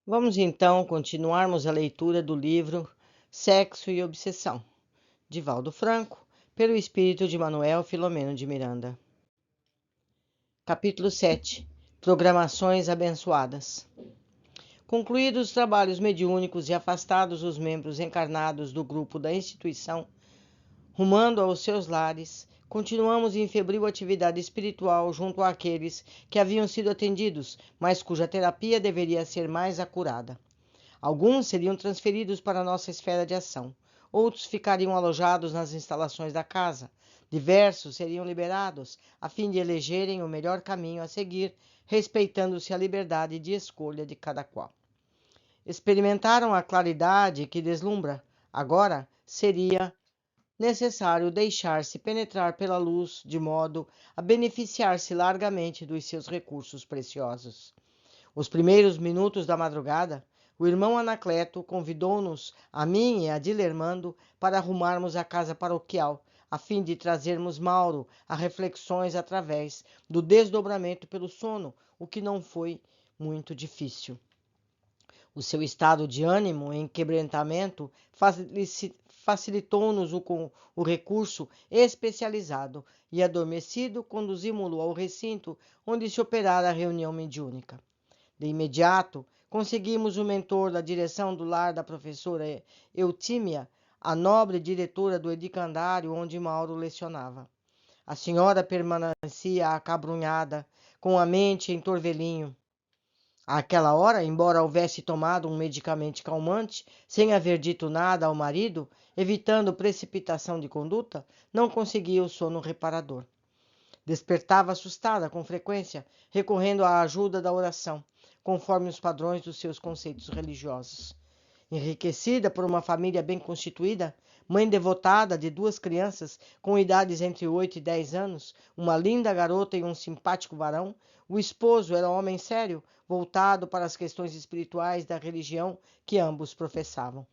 Vamos então continuarmos a leitura do livro Sexo e Obsessão, de Valdo Franco, pelo espírito de Manuel Filomeno de Miranda. Capítulo 7. Programações abençoadas. Concluídos os trabalhos mediúnicos e afastados os membros encarnados do grupo da instituição, rumando aos seus lares, continuamos em febril atividade espiritual junto àqueles que haviam sido atendidos, mas cuja terapia deveria ser mais acurada. Alguns seriam transferidos para a nossa esfera de ação, outros ficariam alojados nas instalações da casa, diversos seriam liberados a fim de elegerem o melhor caminho a seguir, respeitando-se a liberdade de escolha de cada qual. Experimentaram a claridade que deslumbra. Agora seria necessário deixar-se penetrar pela luz de modo a beneficiar-se largamente dos seus recursos preciosos. Os primeiros minutos da madrugada, o irmão Anacleto convidou-nos, a mim e a Dilermando, para arrumarmos a casa paroquial, a fim de trazermos Mauro a reflexões através do desdobramento pelo sono, o que não foi muito difícil. O seu estado de ânimo em quebrantamento facilitou-nos o recurso especializado e, adormecido, conduzimos-lo ao recinto onde se operara a reunião mediúnica. De imediato, conseguimos o mentor da direção do lar da professora Eutímia, a nobre diretora do edicandário onde Mauro lecionava. A senhora permanecia acabrunhada, com a mente em torvelinho. Àquela hora, embora houvesse tomado um medicamento calmante, sem haver dito nada ao marido, evitando precipitação de conduta, não conseguia o sono reparador. Despertava assustada com frequência, recorrendo à ajuda da oração, conforme os padrões dos seus conceitos religiosos. Enriquecida por uma família bem constituída, mãe devotada de 2 crianças com idades entre 8 e 10 anos, uma linda garota e um simpático varão, o esposo era homem sério, voltado para as questões espirituais da religião que ambos professavam.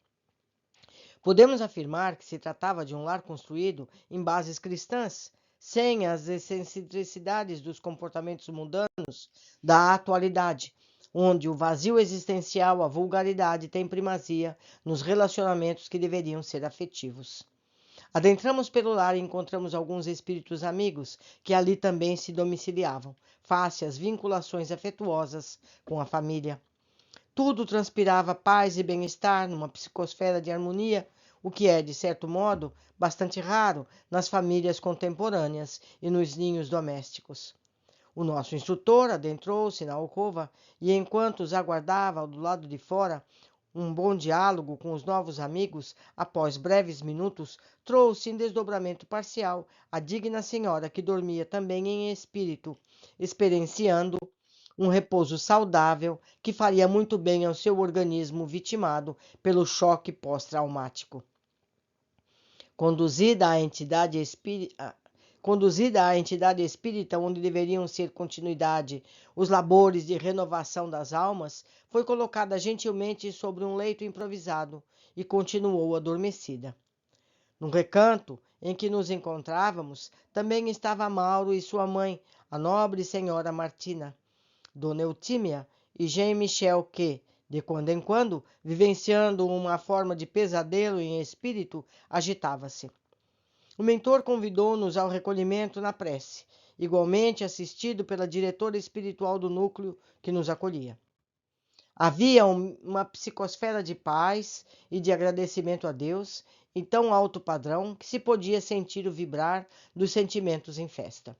Podemos afirmar que se tratava de um lar construído em bases cristãs, sem as excentricidades dos comportamentos mundanos da atualidade, onde o vazio existencial, a vulgaridade tem primazia nos relacionamentos que deveriam ser afetivos. Adentramos pelo lar e encontramos alguns espíritos amigos que ali também se domiciliavam, face às vinculações afetuosas com a família. Tudo transpirava paz e bem-estar numa psicosfera de harmonia, o que é, de certo modo, bastante raro nas famílias contemporâneas e nos ninhos domésticos. O nosso instrutor adentrou-se na alcova e, enquanto os aguardava do lado de fora, um bom diálogo com os novos amigos, após breves minutos, trouxe em desdobramento parcial a digna senhora que dormia também em espírito, experienciando um repouso saudável que faria muito bem ao seu organismo vitimado pelo choque pós-traumático. Conduzida à entidade espírita onde deveriam ser continuidade os labores de renovação das almas, foi colocada gentilmente sobre um leito improvisado e continuou adormecida. No recanto em que nos encontrávamos, também estava Mauro e sua mãe, a nobre senhora Martina, Dona Eutímia e Jean Michel que, de quando em quando, vivenciando uma forma de pesadelo em espírito, agitava-se. O mentor convidou-nos ao recolhimento na prece, igualmente assistido pela diretora espiritual do núcleo que nos acolhia. Havia uma psicosfera de paz e de agradecimento a Deus, em tão alto padrão que se podia sentir o vibrar dos sentimentos em festa.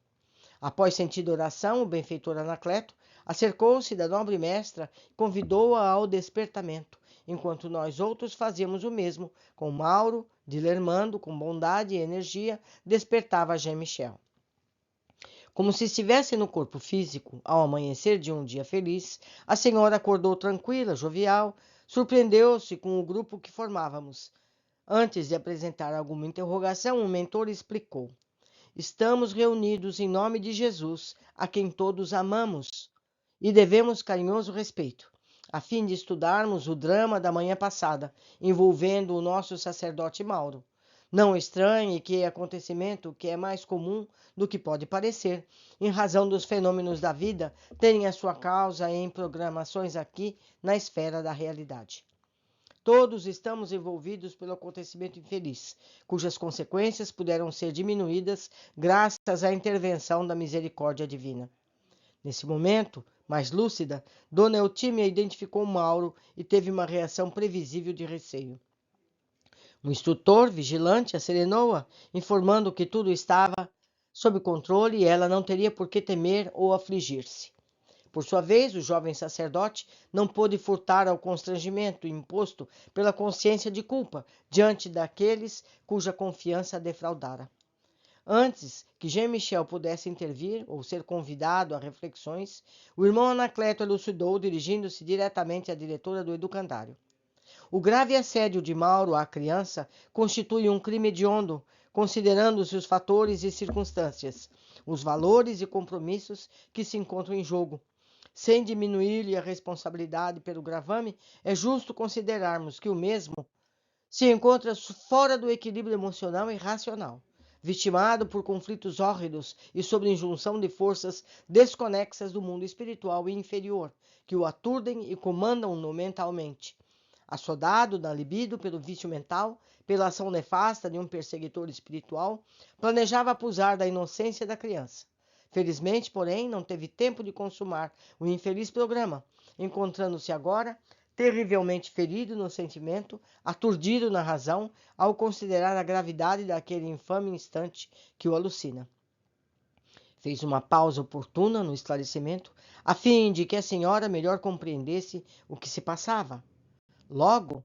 Após sentida oração, o benfeitor Anacleto acercou-se da nobre mestra e convidou-a ao despertamento, enquanto nós outros fazíamos o mesmo, com Mauro, Dilermando, com bondade e energia, despertava Jean Michel. Como se estivesse no corpo físico, ao amanhecer de um dia feliz, a senhora acordou tranquila, jovial, surpreendeu-se com o grupo que formávamos. Antes de apresentar alguma interrogação, o mentor explicou. Estamos reunidos em nome de Jesus, a quem todos amamos, e devemos carinhoso respeito, a fim de estudarmos o drama da manhã passada, envolvendo o nosso sacerdote Mauro. Não estranhe que acontecimento que é mais comum do que pode parecer, em razão dos fenômenos da vida terem a sua causa em programações aqui na esfera da realidade. Todos estamos envolvidos pelo acontecimento infeliz, cujas consequências puderam ser diminuídas graças à intervenção da misericórdia divina. Nesse momento, mais lúcida, Dona Eutímia identificou Mauro e teve uma reação previsível de receio. O instrutor, vigilante, acerenou-a, informando que tudo estava sob controle e ela não teria por que temer ou afligir-se. Por sua vez, o jovem sacerdote não pôde furtar ao constrangimento imposto pela consciência de culpa diante daqueles cuja confiança a defraudara. Antes que Jean-Michel pudesse intervir ou ser convidado a reflexões, o irmão Anacleto elucidou, dirigindo-se diretamente à diretora do educandário. O grave assédio de Mauro à criança constitui um crime hediondo, considerando-se os fatores e circunstâncias, os valores e compromissos que se encontram em jogo. Sem diminuir-lhe a responsabilidade pelo gravame, é justo considerarmos que o mesmo se encontra fora do equilíbrio emocional e racional, vitimado por conflitos hórridos e sob injunção de forças desconexas do mundo espiritual e inferior, que o aturdem e comandam-no mentalmente. Assodado na libido pelo vício mental, pela ação nefasta de um perseguidor espiritual, planejava abusar da inocência da criança. Felizmente, porém, não teve tempo de consumar o infeliz programa, encontrando-se agora terrivelmente ferido no sentimento, aturdido na razão, ao considerar a gravidade daquele infame instante que o alucina. Fez uma pausa oportuna no esclarecimento, a fim de que a senhora melhor compreendesse o que se passava. Logo,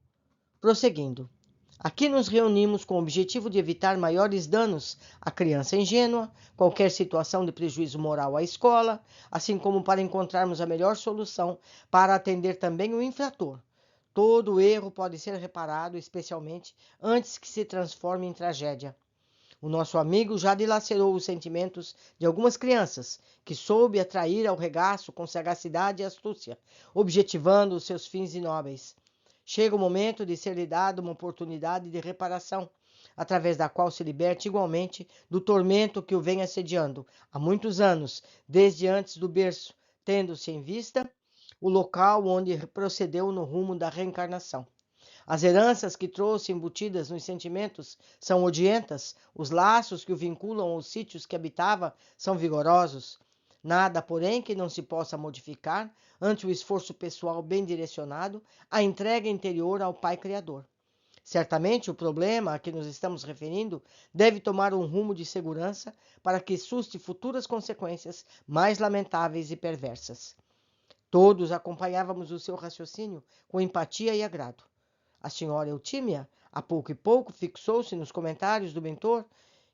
prosseguindo, aqui nos reunimos com o objetivo de evitar maiores danos à criança ingênua, qualquer situação de prejuízo moral à escola, assim como para encontrarmos a melhor solução para atender também o infrator. Todo erro pode ser reparado, especialmente antes que se transforme em tragédia. O nosso amigo já dilacerou os sentimentos de algumas crianças, que soube atrair ao regaço com sagacidade e astúcia, objetivando os seus fins inóbeis. Chega o momento de ser-lhe dada uma oportunidade de reparação, através da qual se liberte igualmente do tormento que o vem assediando há muitos anos, desde antes do berço, tendo-se em vista o local onde procedeu no rumo da reencarnação. As heranças que trouxe embutidas nos sentimentos são odientas, os laços que o vinculam aos sítios que habitava são vigorosos. Nada, porém, que não se possa modificar ante o esforço pessoal bem direcionado, a entrega interior ao Pai Criador. Certamente o problema a que nos estamos referindo deve tomar um rumo de segurança para que suste futuras consequências mais lamentáveis e perversas. Todos acompanhávamos o seu raciocínio com empatia e agrado. A senhora Eutímia, a pouco e pouco, fixou-se nos comentários do mentor,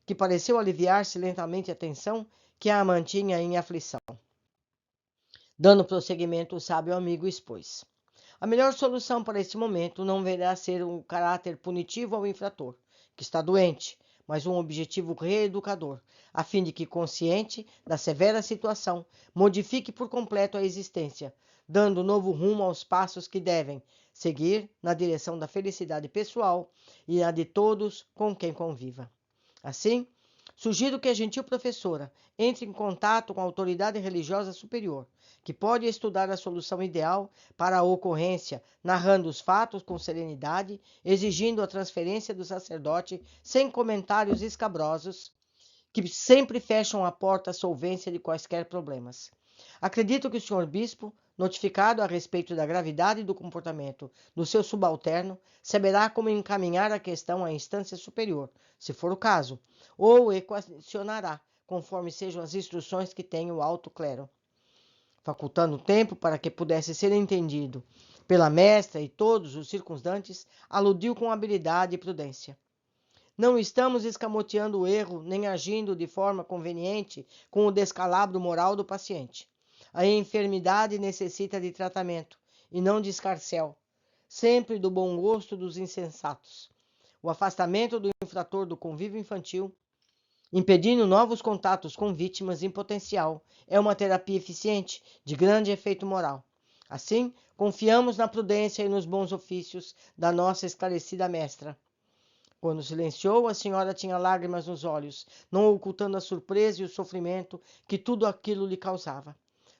que pareceu aliviar-se lentamente a tensão que a mantinha em aflição. Dando prosseguimento, o sábio amigo expôs. A melhor solução para este momento não verá ser um caráter punitivo ao infrator, que está doente, mas um objetivo reeducador, a fim de que, consciente da severa situação, modifique por completo a existência, dando novo rumo aos passos que devem seguir na direção da felicidade pessoal e a de todos com quem conviva. Assim, sugiro que a gentil professora entre em contato com a autoridade religiosa superior, que pode estudar a solução ideal para a ocorrência, narrando os fatos com serenidade, exigindo a transferência do sacerdote sem comentários escabrosos, que sempre fecham a porta à solvência de quaisquer problemas. Acredito que o senhor bispo, notificado a respeito da gravidade do comportamento do seu subalterno, saberá como encaminhar a questão à instância superior, se for o caso, ou equacionará, conforme sejam as instruções que tem o alto clero. Facultando tempo para que pudesse ser entendido pela mestra e todos os circunstantes, aludiu com habilidade e prudência. Não estamos escamoteando o erro, nem agindo de forma conveniente com o descalabro moral do paciente. A enfermidade necessita de tratamento, e não de escarcéu, sempre do bom gosto dos insensatos. O afastamento do infrator do convívio infantil, impedindo novos contatos com vítimas em potencial, é uma terapia eficiente, de grande efeito moral. Assim, confiamos na prudência e nos bons ofícios da nossa esclarecida mestra. Quando silenciou, a senhora tinha lágrimas nos olhos, não ocultando a surpresa e o sofrimento que tudo aquilo lhe causava.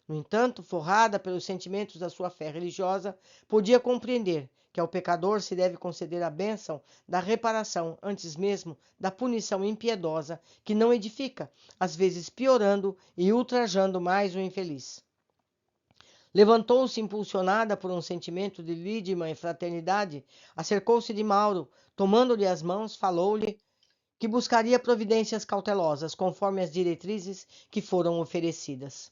No entanto, forrada pelos sentimentos da sua fé religiosa, podia compreender que ao pecador se deve conceder a bênção da reparação antes mesmo da punição impiedosa que não edifica, às vezes piorando e ultrajando mais o infeliz. Levantou-se impulsionada por um sentimento de lídima e fraternidade, acercou-se de Mauro, tomando-lhe as mãos, falou-lhe que buscaria providências cautelosas, conforme as diretrizes que foram oferecidas.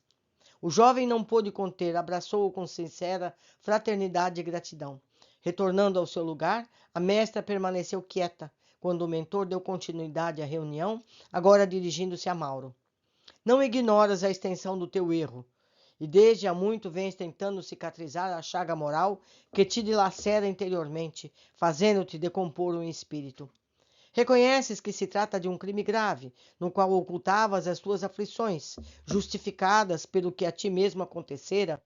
O jovem não pôde conter, abraçou-o com sincera fraternidade e gratidão. Retornando ao seu lugar, a mestra permaneceu quieta, quando o mentor deu continuidade à reunião, agora dirigindo-se a Mauro. Não ignoras a extensão do teu erro, e desde há muito vens tentando cicatrizar a chaga moral que te dilacera interiormente, fazendo-te decompor o espírito. Reconheces que se trata de um crime grave, no qual ocultavas as tuas aflições, justificadas pelo que a ti mesmo acontecera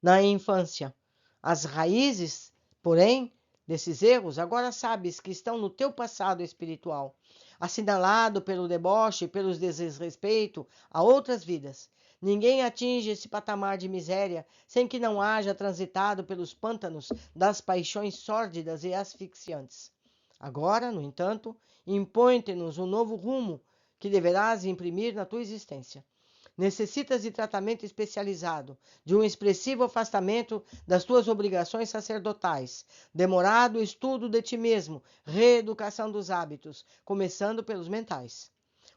na infância. As raízes, porém, desses erros, agora sabes que estão no teu passado espiritual, assinalado pelo deboche e pelo desrespeito a outras vidas. Ninguém atinge esse patamar de miséria sem que não haja transitado pelos pântanos das paixões sórdidas e asfixiantes. Agora, no entanto, impõe-te-nos um novo rumo que deverás imprimir na tua existência. Necessitas de tratamento especializado, de um expressivo afastamento das tuas obrigações sacerdotais, demorado estudo de ti mesmo, reeducação dos hábitos, começando pelos mentais.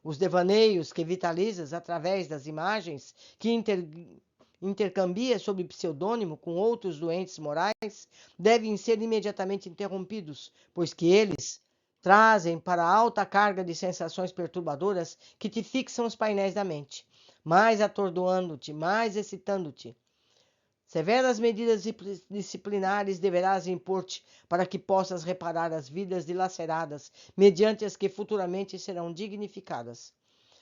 Os devaneios que vitalizas através das imagens que intercambias sob pseudônimo com outros doentes morais devem ser imediatamente interrompidos, pois que eles trazem para a alta carga de sensações perturbadoras que te fixam os painéis da mente, mais atordoando-te, mais excitando-te. Severas medidas disciplinares deverás impor-te para que possas reparar as vidas dilaceradas, mediante as que futuramente serão dignificadas.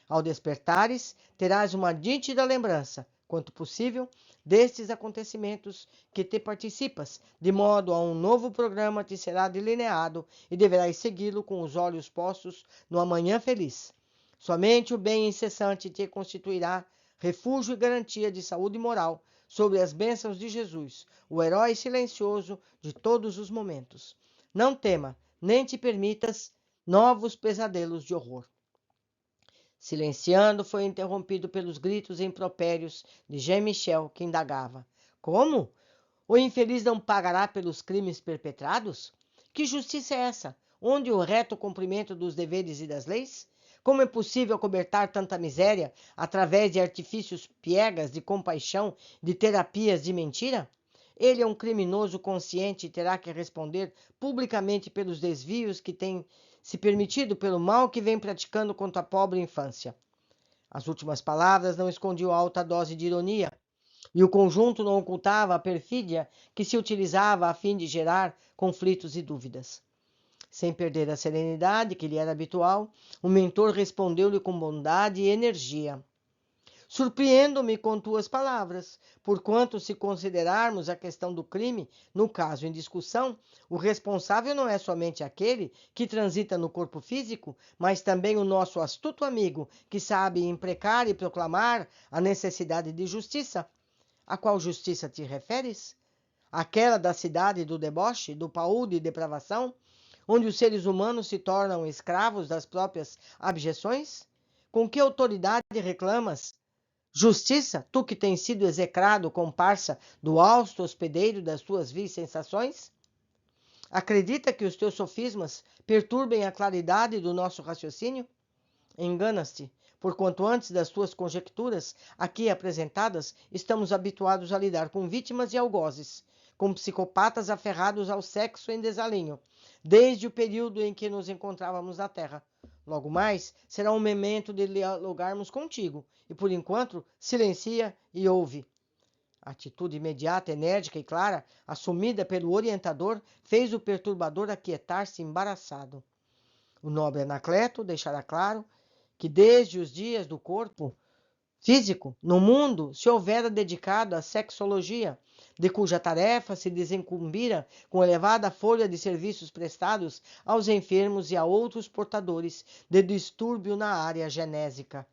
Ao despertares, terás uma nítida lembrança, quanto possível, destes acontecimentos que te participas, de modo a um novo programa te será delineado e deverás segui-lo com os olhos postos no amanhã feliz. Somente o bem incessante te constituirá refúgio e garantia de saúde moral sobre as bênçãos de Jesus, o herói silencioso de todos os momentos. Não tema, nem te permitas novos pesadelos de horror. Silenciando, foi interrompido pelos gritos impropérios de Jean-Michel, que indagava: Como? O infeliz não pagará pelos crimes perpetrados? Que justiça é essa? Onde o reto cumprimento dos deveres e das leis? Como é possível cobertar tanta miséria através de artifícios piegas de compaixão, de terapias de mentira? Ele é um criminoso consciente e terá que responder publicamente pelos desvios que tem se permitido pelo mal que vem praticando contra a pobre infância. As últimas palavras não escondiam alta dose de ironia, e o conjunto não ocultava a perfídia que se utilizava a fim de gerar conflitos e dúvidas. Sem perder a serenidade que lhe era habitual, o mentor respondeu-lhe com bondade e energia. Surpreendo-me com tuas palavras, porquanto, se considerarmos a questão do crime, no caso em discussão, o responsável não é somente aquele que transita no corpo físico, mas também o nosso astuto amigo, que sabe imprecar e proclamar a necessidade de justiça. A qual justiça te referes? Aquela da cidade do deboche, do paúde e depravação, onde os seres humanos se tornam escravos das próprias abjeções? Com que autoridade reclamas justiça, tu que tens sido execrado comparsa do hausto hospedeiro das tuas vis sensações? Acredita que os teus sofismas perturbem a claridade do nosso raciocínio? Enganas-te, porquanto antes das tuas conjecturas, aqui apresentadas, estamos habituados a lidar com vítimas e algozes, com psicopatas aferrados ao sexo em desalinho, desde o período em que nos encontrávamos na Terra. Logo mais, será um momento de dialogarmos contigo, e por enquanto, silencia e ouve. A atitude imediata, enérgica e clara, assumida pelo orientador, fez o perturbador aquietar-se embaraçado. O nobre Anacleto deixará claro que desde os dias do corpo físico, no mundo, se houvera dedicado à sexologia, de cuja tarefa se desincumbira com elevada folha de serviços prestados aos enfermos e a outros portadores de distúrbio na área genésica.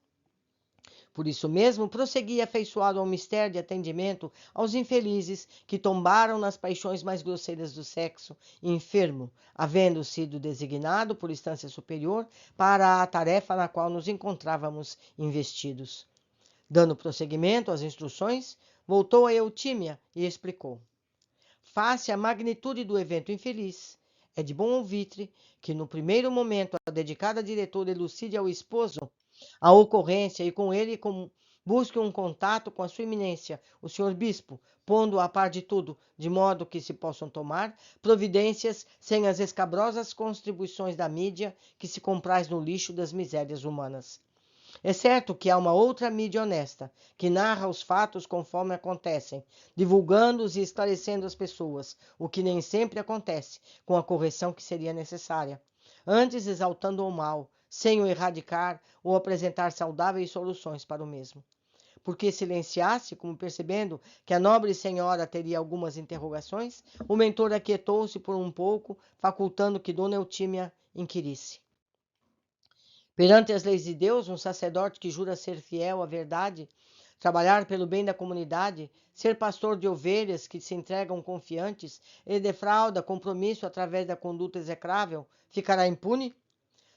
Por isso mesmo, prosseguia afeiçoado ao mistério de atendimento aos infelizes que tombaram nas paixões mais grosseiras do sexo enfermo, havendo sido designado por instância superior para a tarefa na qual nos encontrávamos investidos. Dando prosseguimento às instruções, voltou a Eutímia e explicou. Face à magnitude do evento infeliz, é de bom alvitre que, no primeiro momento, a dedicada diretora elucide ao esposo a ocorrência e com ele busque um contato com a sua eminência, o senhor bispo, pondo a par de tudo, de modo que se possam tomar providências sem as escabrosas contribuições da mídia que se compraz no lixo das misérias humanas. É certo que há uma outra mídia honesta, que narra os fatos conforme acontecem, divulgando-os e esclarecendo as pessoas, o que nem sempre acontece, com a correção que seria necessária. Antes exaltando o mal, sem o erradicar ou apresentar saudáveis soluções para o mesmo. Porque silenciasse, como percebendo que a nobre senhora teria algumas interrogações, o mentor aquietou-se por um pouco, facultando que Dona Eutímia inquirisse. Perante as leis de Deus, um sacerdote que jura ser fiel à verdade, trabalhar pelo bem da comunidade, ser pastor de ovelhas que se entregam confiantes e defrauda compromisso através da conduta execrável, ficará impune?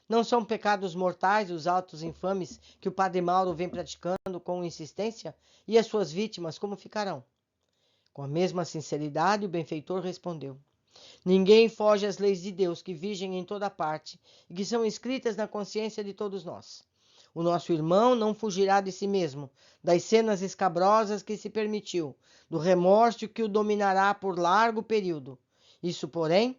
Não são pecados mortais os atos infames que o padre Mauro vem praticando com insistência? E as suas vítimas como ficarão? Com a mesma sinceridade, o benfeitor respondeu. Ninguém foge às leis de Deus que vigem em toda parte e que são escritas na consciência de todos nós. O nosso irmão não fugirá de si mesmo, das cenas escabrosas que se permitiu, do remorso que o dominará por largo período. Isso, porém,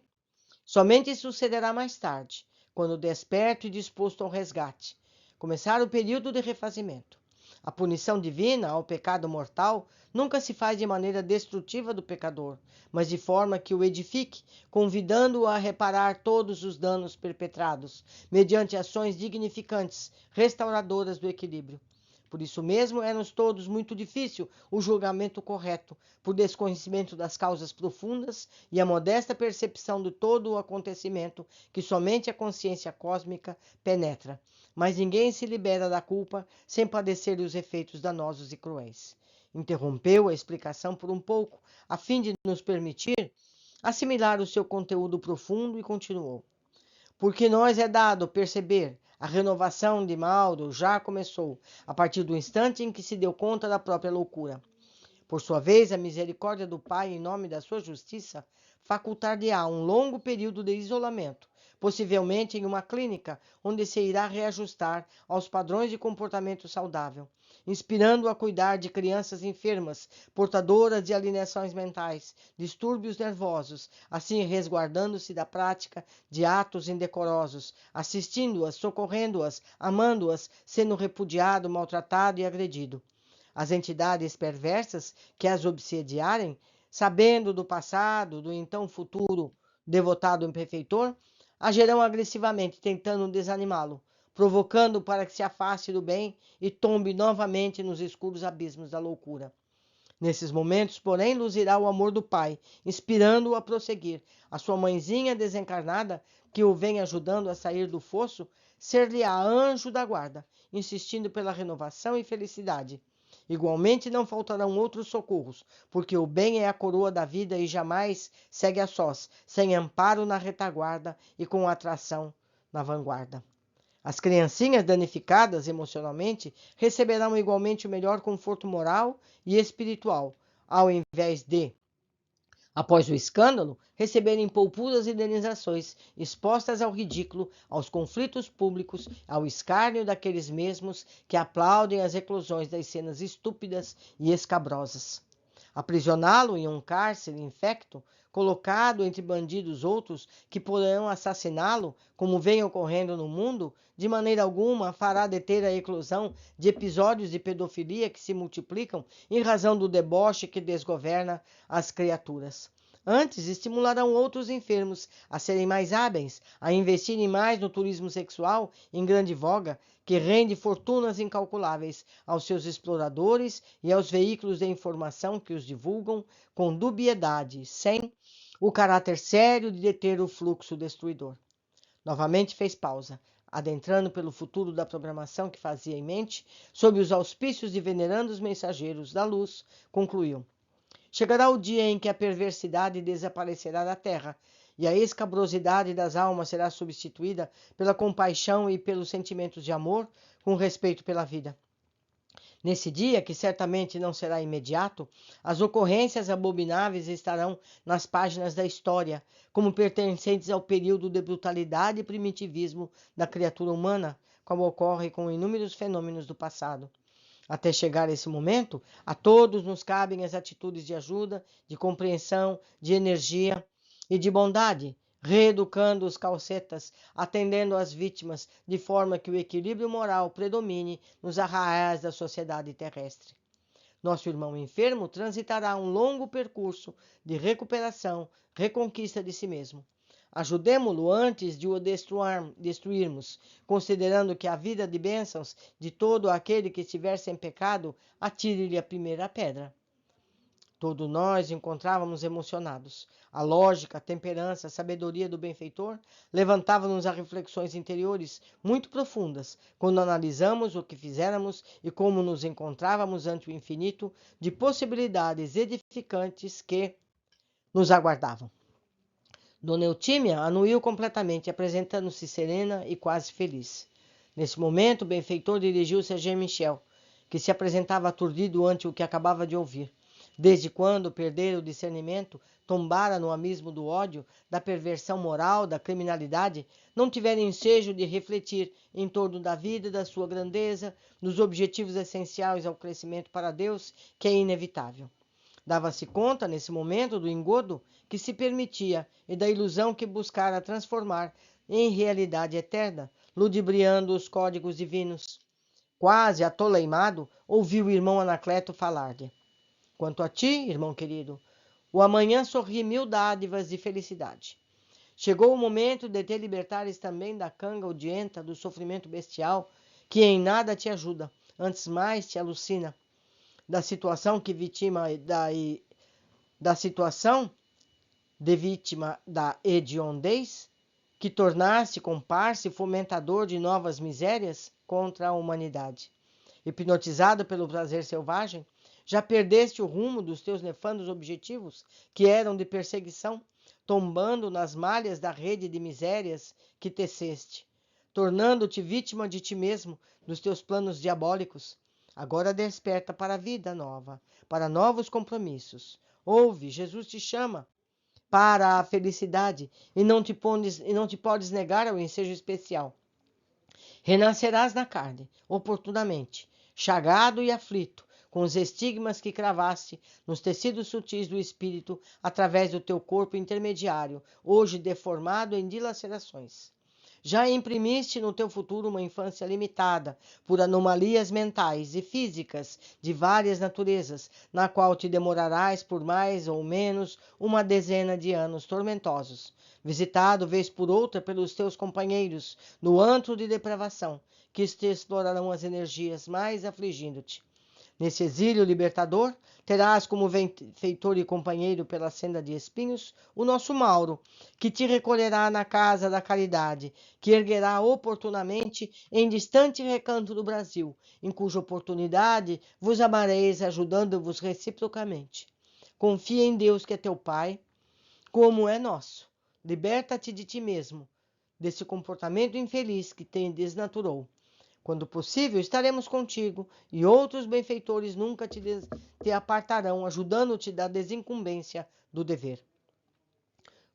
somente sucederá mais tarde, quando desperto e disposto ao resgate, começar o período de refazimento. A punição divina ao pecado mortal nunca se faz de maneira destrutiva do pecador, mas de forma que o edifique, convidando-o a reparar todos os danos perpetrados, mediante ações dignificantes, restauradoras do equilíbrio. Por isso mesmo, é-nos todos muito difícil o julgamento correto, por desconhecimento das causas profundas e a modesta percepção de todo o acontecimento que somente a consciência cósmica penetra. Mas ninguém se libera da culpa sem padecer os efeitos danosos e cruéis. Interrompeu a explicação por um pouco, a fim de nos permitir assimilar o seu conteúdo profundo e continuou. Porque nós é dado perceber a renovação de Mauro já começou, a partir do instante em que se deu conta da própria loucura. Por sua vez, a misericórdia do Pai, em nome da sua justiça, facultar-lhe-á um longo período de isolamento, possivelmente em uma clínica, onde se irá reajustar aos padrões de comportamento saudável, inspirando-o a cuidar de crianças enfermas, portadoras de alienações mentais, distúrbios nervosos, assim resguardando-se da prática de atos indecorosos, assistindo-as, socorrendo-as, amando-as, sendo repudiado, maltratado e agredido. As entidades perversas que as obsediarem, sabendo do passado, do então futuro devotado benfeitor, agirão agressivamente, tentando desanimá-lo, provocando para que se afaste do bem e tombe novamente nos escuros abismos da loucura. Nesses momentos, porém, luzirá o amor do Pai, inspirando-o a prosseguir. A sua mãezinha desencarnada, que o vem ajudando a sair do fosso, ser-lhe-á anjo da guarda, insistindo pela renovação e felicidade. Igualmente não faltarão outros socorros, porque o bem é a coroa da vida e jamais segue a sós, sem amparo na retaguarda e com atração na vanguarda. As criancinhas danificadas emocionalmente receberão igualmente o melhor conforto moral e espiritual, ao invés de, após o escândalo, receberem poupudas indenizações, expostas ao ridículo, aos conflitos públicos, ao escárnio daqueles mesmos que aplaudem as eclosões das cenas estúpidas e escabrosas. Aprisioná-lo em um cárcere infecto, colocado entre bandidos outros que poderão assassiná-lo, como vem ocorrendo no mundo, de maneira alguma fará deter a eclosão de episódios de pedofilia que se multiplicam em razão do deboche que desgoverna as criaturas. Antes, estimularão outros enfermos a serem mais hábeis, a investirem mais no turismo sexual em grande voga, que rende fortunas incalculáveis aos seus exploradores e aos veículos de informação que os divulgam com dubiedade, sem o caráter sério de deter o fluxo destruidor. Novamente fez pausa, adentrando pelo futuro da programação que fazia em mente, sob os auspícios de venerandos mensageiros da luz, concluiu: chegará o dia em que a perversidade desaparecerá da terra e a escabrosidade das almas será substituída pela compaixão e pelos sentimentos de amor, com respeito pela vida. Nesse dia, que certamente não será imediato, as ocorrências abomináveis estarão nas páginas da história, como pertencentes ao período de brutalidade e primitivismo da criatura humana, como ocorre com inúmeros fenômenos do passado. Até chegar esse momento, a todos nos cabem as atitudes de ajuda, de compreensão, de energia e de bondade, reeducando os calcetas, atendendo às vítimas, de forma que o equilíbrio moral predomine nos arraiais da sociedade terrestre. Nosso irmão enfermo transitará um longo percurso de recuperação, reconquista de si mesmo. Ajudemo-lo antes de o destruirmos, considerando que a vida de bênçãos de todo aquele que estiver sem pecado, atire-lhe a primeira pedra. Todos nós encontrávamos emocionados. A lógica, a temperança, a sabedoria do benfeitor levantavam-nos a reflexões interiores muito profundas, quando analisamos o que fizéramos e como nos encontrávamos ante o infinito de possibilidades edificantes que nos aguardavam. Dona Eutímia anuiu completamente, apresentando-se serena e quase feliz. Nesse momento, o benfeitor dirigiu-se a Jean-Michel, que se apresentava aturdido ante o que acabava de ouvir. Desde quando perdera o discernimento, tombara no abismo do ódio, da perversão moral, da criminalidade, não tivera ensejo de refletir em torno da vida e da sua grandeza, dos objetivos essenciais ao crescimento para Deus, que é inevitável. Dava-se conta, nesse momento, do engodo que se permitia e da ilusão que buscara transformar em realidade eterna, ludibriando os códigos divinos. Quase atoleimado, ouviu o irmão Anacleto falar-lhe: quanto a ti, irmão querido, o amanhã sorri 1000 dádivas de felicidade. Chegou o momento de te libertares também da canga odienta, do sofrimento bestial, que em nada te ajuda, antes mais te alucina. Da situação de vítima da hediondez, que tornar-se comparsa e fomentador de novas misérias contra a humanidade. Hipnotizado pelo prazer selvagem, já perdeste o rumo dos teus nefandos objetivos, que eram de perseguição, tombando nas malhas da rede de misérias que teceste, tornando-te vítima de ti mesmo, dos teus planos diabólicos. Agora desperta para a vida nova, para novos compromissos. Ouve, Jesus te chama para a felicidade e não te podes negar ao ensejo especial. Renascerás na carne, oportunamente, chagado e aflito, com os estigmas que cravaste nos tecidos sutis do espírito através do teu corpo intermediário, hoje deformado em dilacerações. Já imprimiste no teu futuro uma infância limitada por anomalias mentais e físicas de várias naturezas, na qual te demorarás por mais ou menos uma dezena de anos tormentosos, visitado vez por outra pelos teus companheiros no antro de depravação, que te explorarão as energias mais afligindo-te. Nesse exílio libertador, terás como benfeitor e companheiro pela senda de espinhos o nosso Mauro, que te recolherá na casa da caridade, que erguerá oportunamente em distante recanto do Brasil, em cuja oportunidade vos amareis, ajudando-vos reciprocamente. Confia em Deus, que é teu Pai, como é nosso. Liberta-te de ti mesmo, desse comportamento infeliz que te desnaturou. Quando possível, estaremos contigo, e outros benfeitores nunca te apartarão, ajudando-te da desincumbência do dever.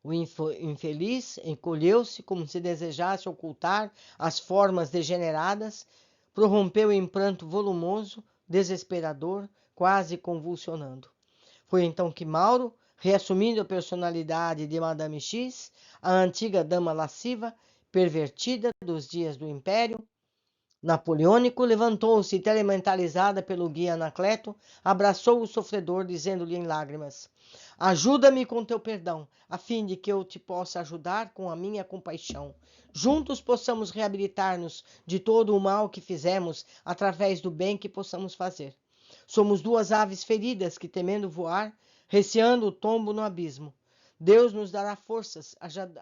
O infeliz encolheu-se como se desejasse ocultar as formas degeneradas, prorrompeu em pranto volumoso, desesperador, quase convulsionando. Foi então que Mauro, reassumindo a personalidade de Madame X, a antiga dama lasciva, pervertida dos dias do Império Napoleônico, levantou-se telementalizada pelo guia Anacleto, abraçou o sofredor, dizendo-lhe em lágrimas: Ajuda-me com teu perdão, a fim de que eu te possa ajudar com a minha compaixão. Juntos possamos reabilitar-nos de todo o mal que fizemos, através do bem que possamos fazer. Somos duas aves feridas que, temendo voar, receando o tombo no abismo. Deus nos dará forças,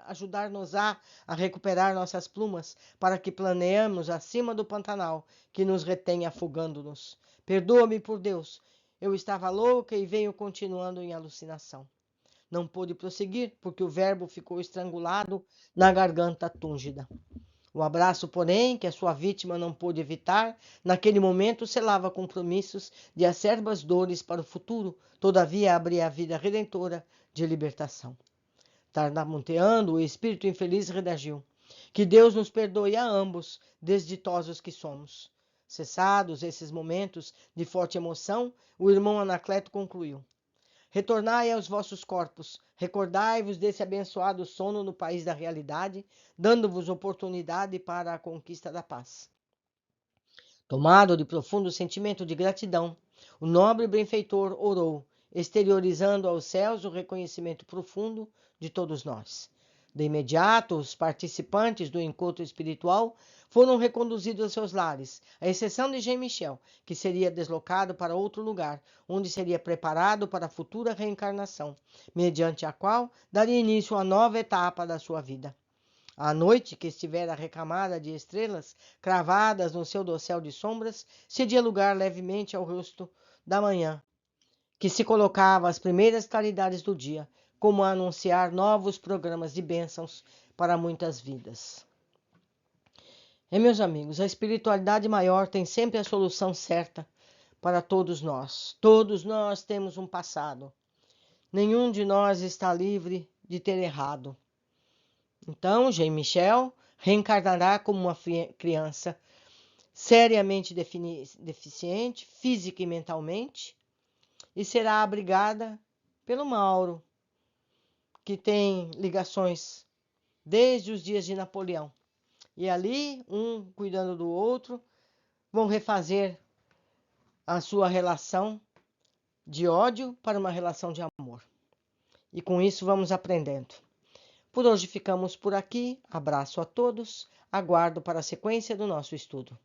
ajudar-nos a recuperar nossas plumas, para que planeemos acima do Pantanal, que nos retém afogando-nos. Perdoa-me, por Deus, eu estava louca e venho continuando em alucinação. Não pude prosseguir, porque o verbo ficou estrangulado na garganta túngida. O abraço, porém, que a sua vítima não pôde evitar, naquele momento selava compromissos de acerbas dores para o futuro, todavia abria a vida redentora de libertação. Tartamuteando, o espírito infeliz redagiu: que Deus nos perdoe a ambos, desditosos que somos. Cessados esses momentos de forte emoção, o irmão Anacleto concluiu: retornai aos vossos corpos, recordai-vos desse abençoado sono no país da realidade, dando-vos oportunidade para a conquista da paz. Tomado de profundo sentimento de gratidão, o nobre benfeitor orou, exteriorizando aos céus o reconhecimento profundo de todos nós. De imediato, os participantes do encontro espiritual foram reconduzidos aos seus lares, à exceção de Jean-Michel, que seria deslocado para outro lugar, onde seria preparado para a futura reencarnação, mediante a qual daria início a nova etapa da sua vida. A noite, que estivera recamada de estrelas cravadas no seu dossel de sombras, cedia lugar levemente ao rosto da manhã, que se colocava às primeiras claridades do dia, como a anunciar novos programas de bênçãos para muitas vidas. Meus amigos, a espiritualidade maior tem sempre a solução certa para todos nós. Todos nós temos um passado. Nenhum de nós está livre de ter errado. Então, Jean-Michel reencarnará como uma criança seriamente deficiente, física e mentalmente, e será abrigada pelo Mauro, que tem ligações desde os dias de Napoleão. E ali, um cuidando do outro, vão refazer a sua relação de ódio para uma relação de amor. E com isso vamos aprendendo. Por hoje ficamos por aqui. Abraço a todos. Aguardo para a sequência do nosso estudo.